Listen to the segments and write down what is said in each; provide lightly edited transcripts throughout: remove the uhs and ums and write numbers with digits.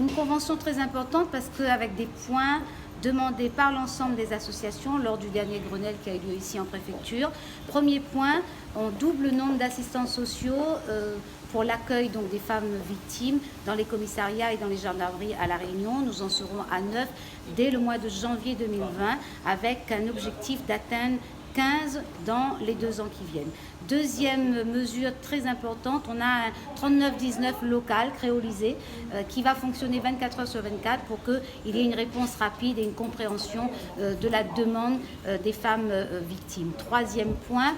Une convention très importante parce qu'avec des points demandés par l'ensemble des associations lors du dernier Grenelle qui a eu lieu ici en préfecture. Premier point, on double le nombre d'assistants sociaux pour l'accueil des femmes victimes dans les commissariats et dans les gendarmeries à La Réunion. Nous en serons à 9 dès le mois de janvier 2020 avec un objectif d'atteindre 15 dans les 2 ans qui viennent. Deuxième mesure très importante, on a un 3919 local créolisé qui va fonctionner 24 heures sur 24 pour qu'il y ait une réponse rapide et une compréhension de la demande des femmes victimes. Troisième point,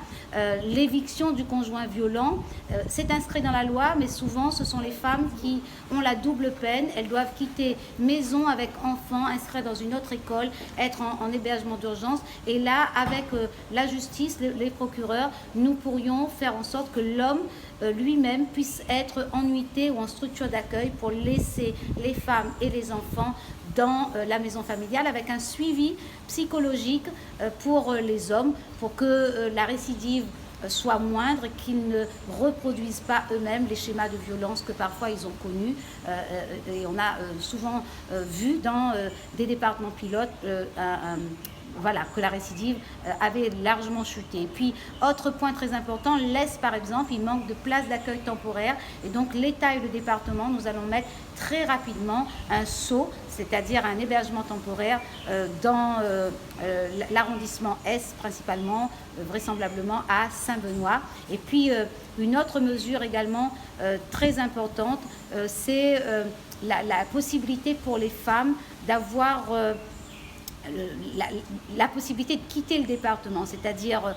l'éviction du conjoint violent. C'est inscrit dans la loi, mais souvent ce sont les femmes qui ont la double peine. Elles doivent quitter maison avec enfants, inscrire dans une autre école, être en hébergement d'urgence. Et là, avec la justice, les procureurs, nous pourrions faire en sorte que l'homme lui-même puisse être en nuitée ou en structure d'accueil pour laisser les femmes et les enfants dans la maison familiale avec un suivi psychologique pour les hommes, pour que la récidive soit moindre, qu'ils ne reproduisent pas eux-mêmes les schémas de violence que parfois ils ont connus. Et on a souvent vu dans des départements pilotes que la récidive avait largement chuté. Et puis, autre point très important, l'Est par exemple, il manque de places d'accueil temporaire et donc l'État et le département, nous allons mettre très rapidement un SAU, c'est-à-dire un hébergement temporaire dans l'arrondissement Est principalement, vraisemblablement à Saint-Benoît. Et puis, une autre mesure également très importante, c'est la possibilité pour les femmes d'avoir la possibilité de quitter le département, c'est-à-dire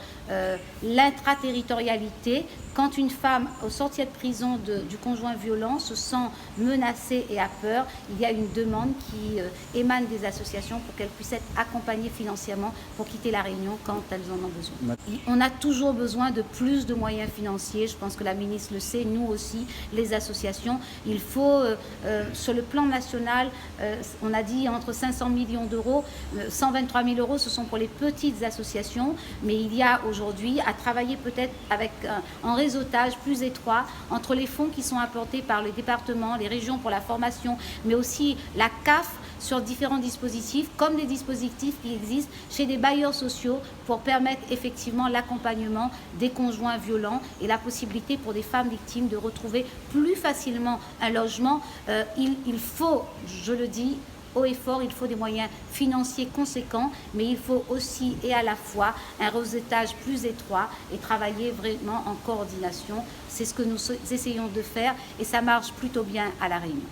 l'intraterritorialité. Quand une femme, au sortir de prison du conjoint violent, se sent menacée et a peur, il y a une demande qui émane des associations pour qu'elles puissent être accompagnées financièrement pour quitter La Réunion quand elles en ont besoin. On a toujours besoin de plus de moyens financiers, je pense que la ministre le sait, nous aussi, les associations. Il faut, sur le plan national, on a dit entre 500 millions d'euros, 123 000 euros, ce sont pour les petites associations, mais il y a aujourd'hui à travailler peut-être avec un réseautage plus étroit entre les fonds qui sont apportés par les départements, les régions pour la formation, mais aussi la CAF sur différents dispositifs, comme des dispositifs qui existent chez des bailleurs sociaux pour permettre effectivement l'accompagnement des conjoints violents et la possibilité pour des femmes victimes de retrouver plus facilement un logement. Il faut, je le dis, haut et fort, il faut des moyens financiers conséquents, mais il faut aussi et à la fois un réseautage plus étroit et travailler vraiment en coordination. C'est ce que nous essayons de faire et ça marche plutôt bien à La Réunion.